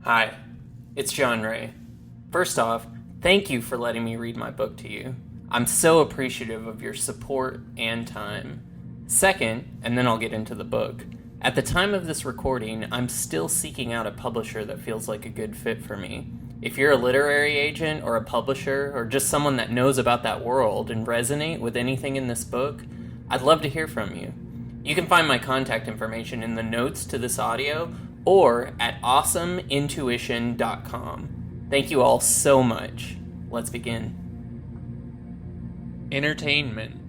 Hi, it's Jon Ray. First off, thank you for letting me read my book to you. I'm so appreciative of your support and time. Second, and then I'll get into the book, at the time of this recording, I'm still seeking out a publisher that feels like a good fit for me. If you're a literary agent or a publisher or just someone that knows about that world and resonate with anything in this book, I'd love to hear from you. You can find my contact information in the notes to this audio or at awesomeintuition.com. Thank you all so much. Let's begin. Entertainment.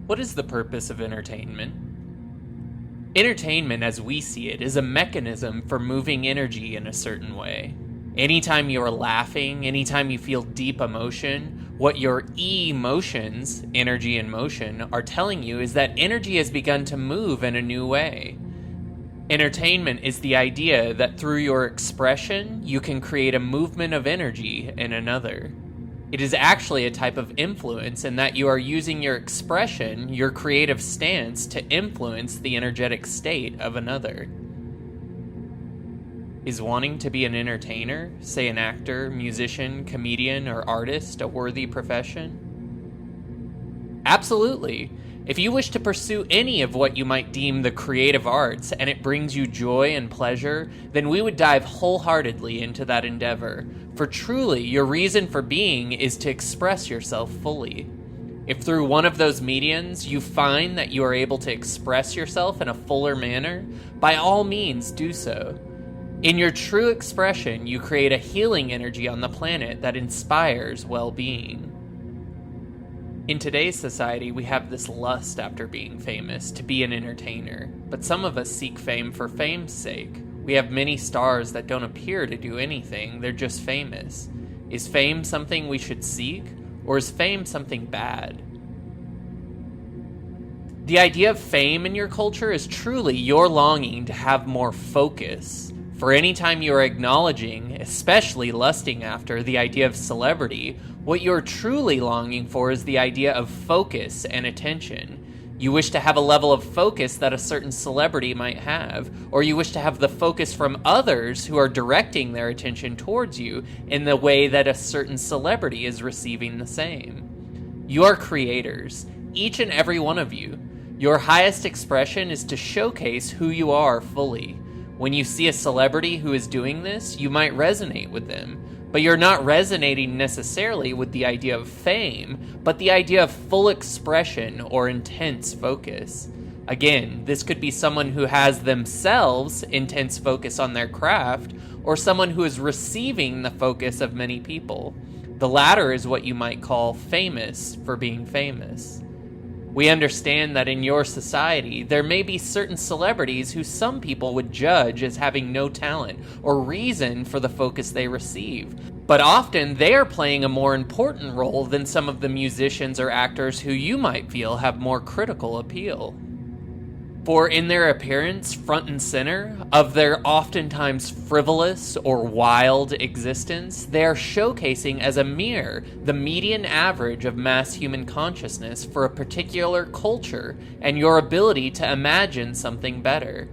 What is the purpose of entertainment? Entertainment, as we see it, is a mechanism for moving energy in a certain way. Anytime you're laughing, anytime you feel deep emotion, what your emotions, energy and motion, are telling you is that energy has begun to move in a new way. Entertainment is the idea that through your expression, you can create a movement of energy in another. It is actually a type of influence in that you are using your expression, your creative stance, to influence the energetic state of another. Is wanting to be an entertainer, say an actor, musician, comedian, or artist, a worthy profession? Absolutely. If you wish to pursue any of what you might deem the creative arts and it brings you joy and pleasure, then we would dive wholeheartedly into that endeavor. For truly, your reason for being is to express yourself fully. If through one of those mediums you find that you are able to express yourself in a fuller manner, by all means do so. In your true expression, you create a healing energy on the planet that inspires well-being. In today's society, we have this lust after being famous, to be an entertainer, but some of us seek fame for fame's sake. We have many stars that don't appear to do anything, they're just famous. Is fame something we should seek, or is fame something bad? The idea of fame in your culture is truly your longing to have more focus. For any time you are acknowledging, especially lusting after, the idea of celebrity, what you're truly longing for is the idea of focus and attention. You wish to have a level of focus that a certain celebrity might have, or you wish to have the focus from others who are directing their attention towards you in the way that a certain celebrity is receiving the same. You are creators, each and every one of you. Your highest expression is to showcase who you are fully. When you see a celebrity who is doing this, you might resonate with them, but you're not resonating necessarily with the idea of fame, but the idea of full expression or intense focus. Again, this could be someone who has themselves intense focus on their craft, or someone who is receiving the focus of many people. The latter is what you might call famous for being famous. We understand that in your society, there may be certain celebrities who some people would judge as having no talent or reason for the focus they receive. But often they are playing a more important role than some of the musicians or actors who you might feel have more critical appeal. For in their appearance, front and center, of their oftentimes frivolous or wild existence, they are showcasing as a mirror the median average of mass human consciousness for a particular culture and your ability to imagine something better.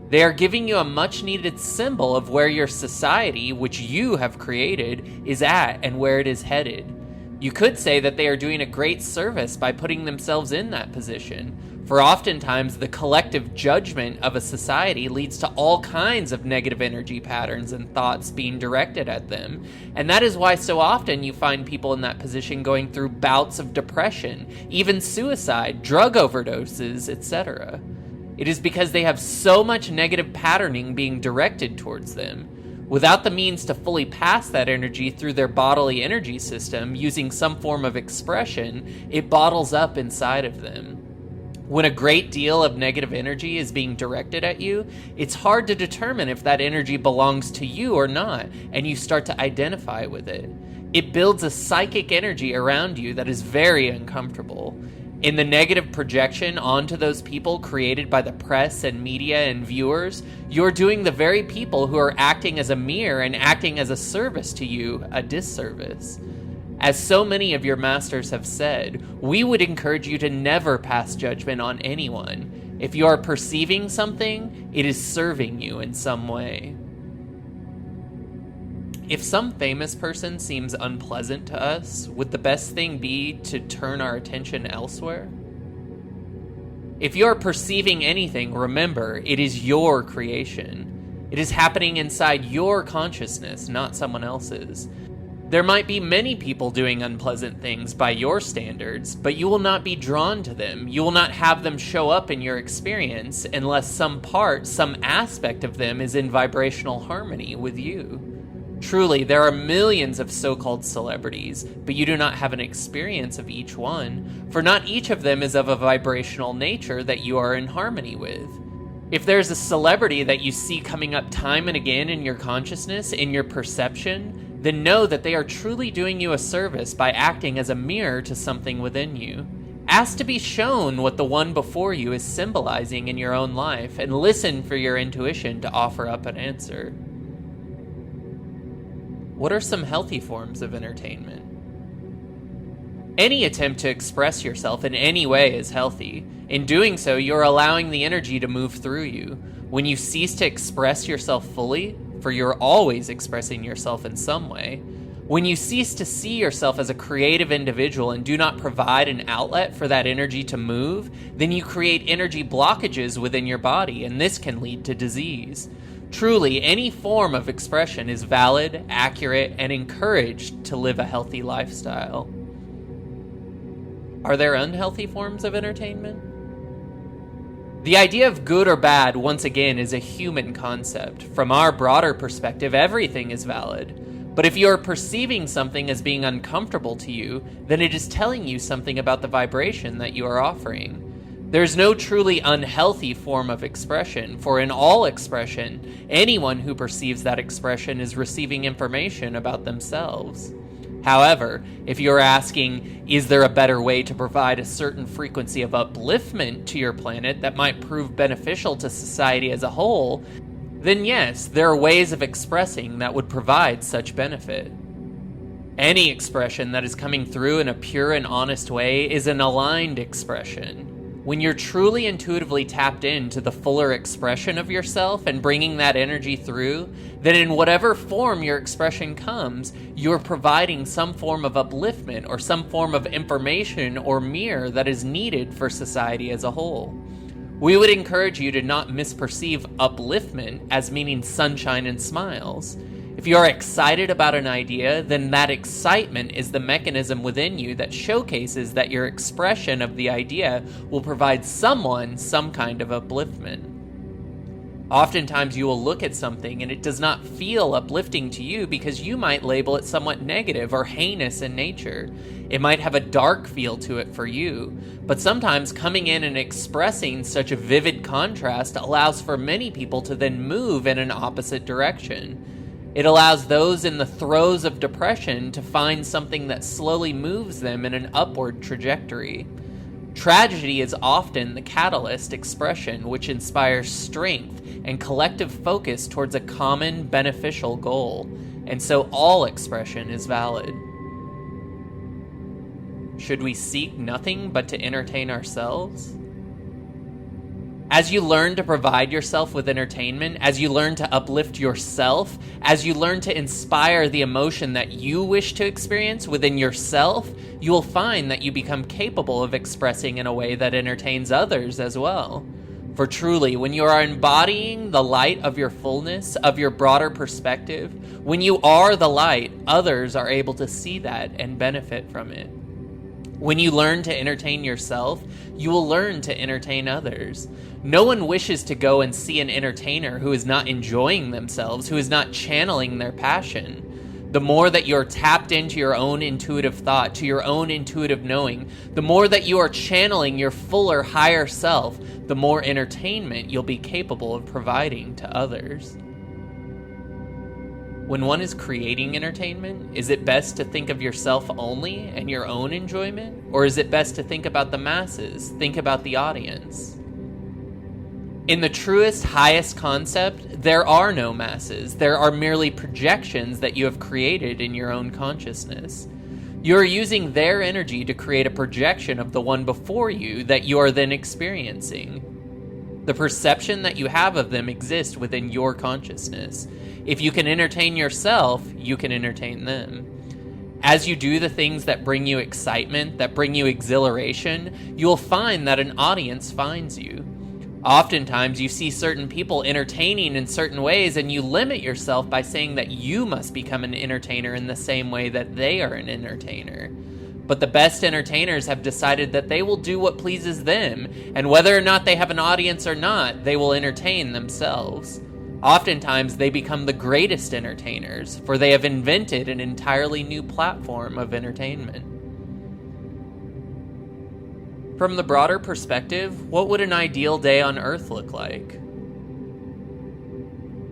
They are giving you a much-needed symbol of where your society, which you have created, is at and where it is headed. You could say that they are doing a great service by putting themselves in that position. For oftentimes, the collective judgment of a society leads to all kinds of negative energy patterns and thoughts being directed at them. And that is why so often you find people in that position going through bouts of depression, even suicide, drug overdoses, etc. It is because they have so much negative patterning being directed towards them. Without the means to fully pass that energy through their bodily energy system using some form of expression, it bottles up inside of them. When a great deal of negative energy is being directed at you, it's hard to determine if that energy belongs to you or not, and you start to identify with it. It builds a psychic energy around you that is very uncomfortable. In the negative projection onto those people created by the press and media and viewers, you're doing the very people who are acting as a mirror and acting as a service to you a disservice. As so many of your masters have said, we would encourage you to never pass judgment on anyone. If you are perceiving something, it is serving you in some way. If some famous person seems unpleasant to us, would the best thing be to turn our attention elsewhere? If you're perceiving anything, remember, it is your creation. It is happening inside your consciousness, not someone else's. There might be many people doing unpleasant things by your standards, but you will not be drawn to them. You will not have them show up in your experience unless some aspect of them is in vibrational harmony with you. Truly, there are millions of so-called celebrities, but you do not have an experience of each one, for not each of them is of a vibrational nature that you are in harmony with. If there's a celebrity that you see coming up time and again in your consciousness, in your perception, then know that they are truly doing you a service by acting as a mirror to something within you. Ask to be shown what the one before you is symbolizing in your own life, and listen for your intuition to offer up an answer. What are some healthy forms of entertainment? Any attempt to express yourself in any way is healthy. In doing so, you're allowing the energy to move through you. When you cease to express yourself fully, for you're always expressing yourself in some way, when you cease to see yourself as a creative individual and do not provide an outlet for that energy to move, then you create energy blockages within your body, and this can lead to disease. Truly, any form of expression is valid, accurate, and encouraged to live a healthy lifestyle. Are there unhealthy forms of entertainment? The idea of good or bad, once again, is a human concept. From our broader perspective, everything is valid. But if you are perceiving something as being uncomfortable to you, then it is telling you something about the vibration that you are offering. There's no truly unhealthy form of expression, for in all expression, anyone who perceives that expression is receiving information about themselves. However, if you're asking, is there a better way to provide a certain frequency of upliftment to your planet that might prove beneficial to society as a whole, then yes, there are ways of expressing that would provide such benefit. Any expression that is coming through in a pure and honest way is an aligned expression. When you're truly intuitively tapped into the fuller expression of yourself and bringing that energy through, then in whatever form your expression comes, you're providing some form of upliftment or some form of information or mirror that is needed for society as a whole. We would encourage you to not misperceive upliftment as meaning sunshine and smiles. If you are excited about an idea, then that excitement is the mechanism within you that showcases that your expression of the idea will provide someone some kind of upliftment. Oftentimes you will look at something and it does not feel uplifting to you because you might label it somewhat negative or heinous in nature. It might have a dark feel to it for you, but sometimes coming in and expressing such a vivid contrast allows for many people to then move in an opposite direction. It allows those in the throes of depression to find something that slowly moves them in an upward trajectory. Tragedy is often the catalyst expression which inspires strength and collective focus towards a common beneficial goal, and so all expression is valid. Should we seek nothing but to entertain ourselves? As you learn to provide yourself with entertainment, as you learn to uplift yourself, as you learn to inspire the emotion that you wish to experience within yourself, you will find that you become capable of expressing in a way that entertains others as well. For truly, when you are embodying the light of your fullness, of your broader perspective, when you are the light, others are able to see that and benefit from it. When you learn to entertain yourself, you will learn to entertain others. No one wishes to go and see an entertainer who is not enjoying themselves, who is not channeling their passion. The more that you're tapped into your own intuitive thought, to your own intuitive knowing, the more that you are channeling your fuller, higher self, the more entertainment you'll be capable of providing to others. When one is creating entertainment, is it best to think of yourself only and your own enjoyment? Or is it best to think about the masses, think about the audience? In the truest, highest concept, there are no masses. There are merely projections that you have created in your own consciousness. You are using their energy to create a projection of the one before you that you are then experiencing. The perception that you have of them exists within your consciousness. If you can entertain yourself, you can entertain them. As you do the things that bring you excitement, that bring you exhilaration, you will find that an audience finds you. Oftentimes, you see certain people entertaining in certain ways, and you limit yourself by saying that you must become an entertainer in the same way that they are an entertainer. But the best entertainers have decided that they will do what pleases them, and whether or not they have an audience or not, they will entertain themselves. Oftentimes, they become the greatest entertainers, for they have invented an entirely new platform of entertainment. From the broader perspective, what would an ideal day on Earth look like?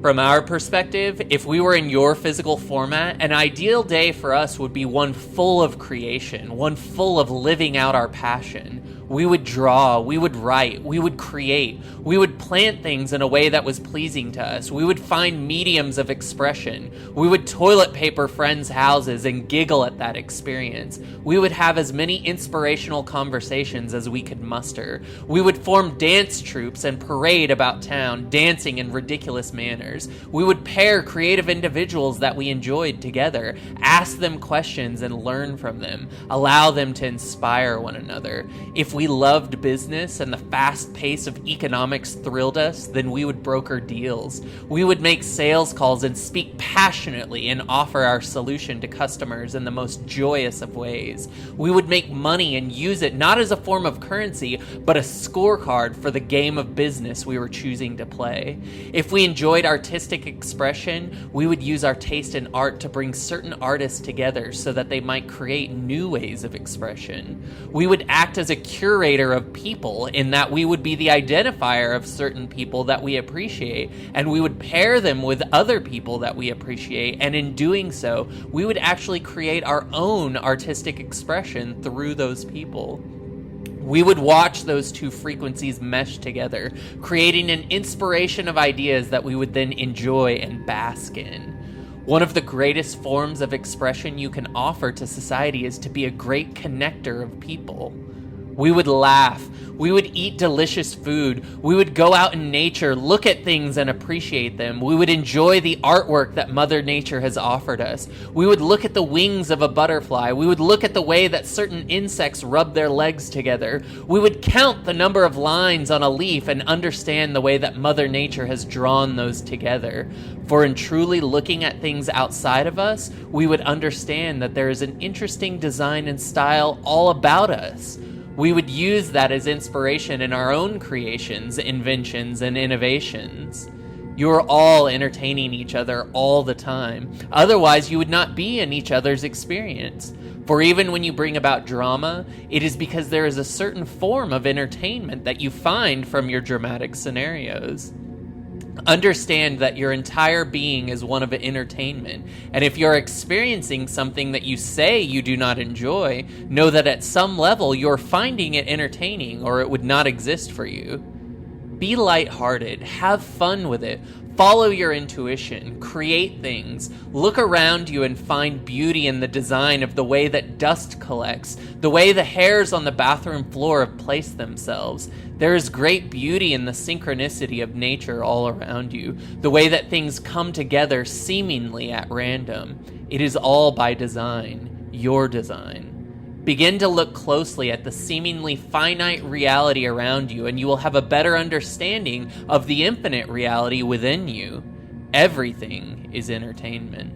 From our perspective, if we were in your physical format, an ideal day for us would be one full of creation, one full of living out our passion. We would draw, we would write, we would create, we would plant things in a way that was pleasing to us. We would find mediums of expression. We would toilet paper friends' houses and giggle at that experience. We would have as many inspirational conversations as we could muster. We would form dance troupes and parade about town, dancing in ridiculous manners. We would pair creative individuals that we enjoyed together, ask them questions and learn from them, allow them to inspire one another. If we loved business and the fast pace of economics thrilled us, then we would broker deals. We would make sales calls and speak passionately and offer our solution to customers in the most joyous of ways. We would make money and use it not as a form of currency, but a scorecard for the game of business we were choosing to play. If we enjoyed artistic expression, we would use our taste in art to bring certain artists together so that they might create new ways of expression. We would act as a curator of people in that we would be the identifier of certain people that we appreciate, and we would pair them with other people that we appreciate, and in doing so, we would actually create our own artistic expression through those people. We would watch those two frequencies mesh together, creating an inspiration of ideas that we would then enjoy and bask in. One of the greatest forms of expression you can offer to society is to be a great connector of people. We would laugh. We would eat delicious food. We would go out in nature, look at things and appreciate them. We would enjoy the artwork that Mother Nature has offered us. We would look at the wings of a butterfly. We would look at the way that certain insects rub their legs together. We would count the number of lines on a leaf and understand the way that Mother Nature has drawn those together. For in truly looking at things outside of us, we would understand that there is an interesting design and style all about us. We would use that as inspiration in our own creations, inventions, and innovations. You are all entertaining each other all the time. Otherwise, you would not be in each other's experience. For even when you bring about drama, it is because there is a certain form of entertainment that you find from your dramatic scenarios. Understand that your entire being is one of entertainment, and if you're experiencing something that you say you do not enjoy, know that at some level you're finding it entertaining, or it would not exist for you. Be lighthearted, have fun with it, follow your intuition, create things, look around you and find beauty in the design of the way that dust collects, the way the hairs on the bathroom floor have placed themselves. There is great beauty in the synchronicity of nature all around you, the way that things come together seemingly at random. It is all by design, your design. Begin to look closely at the seemingly finite reality around you, and you will have a better understanding of the infinite reality within you. Everything is entertainment.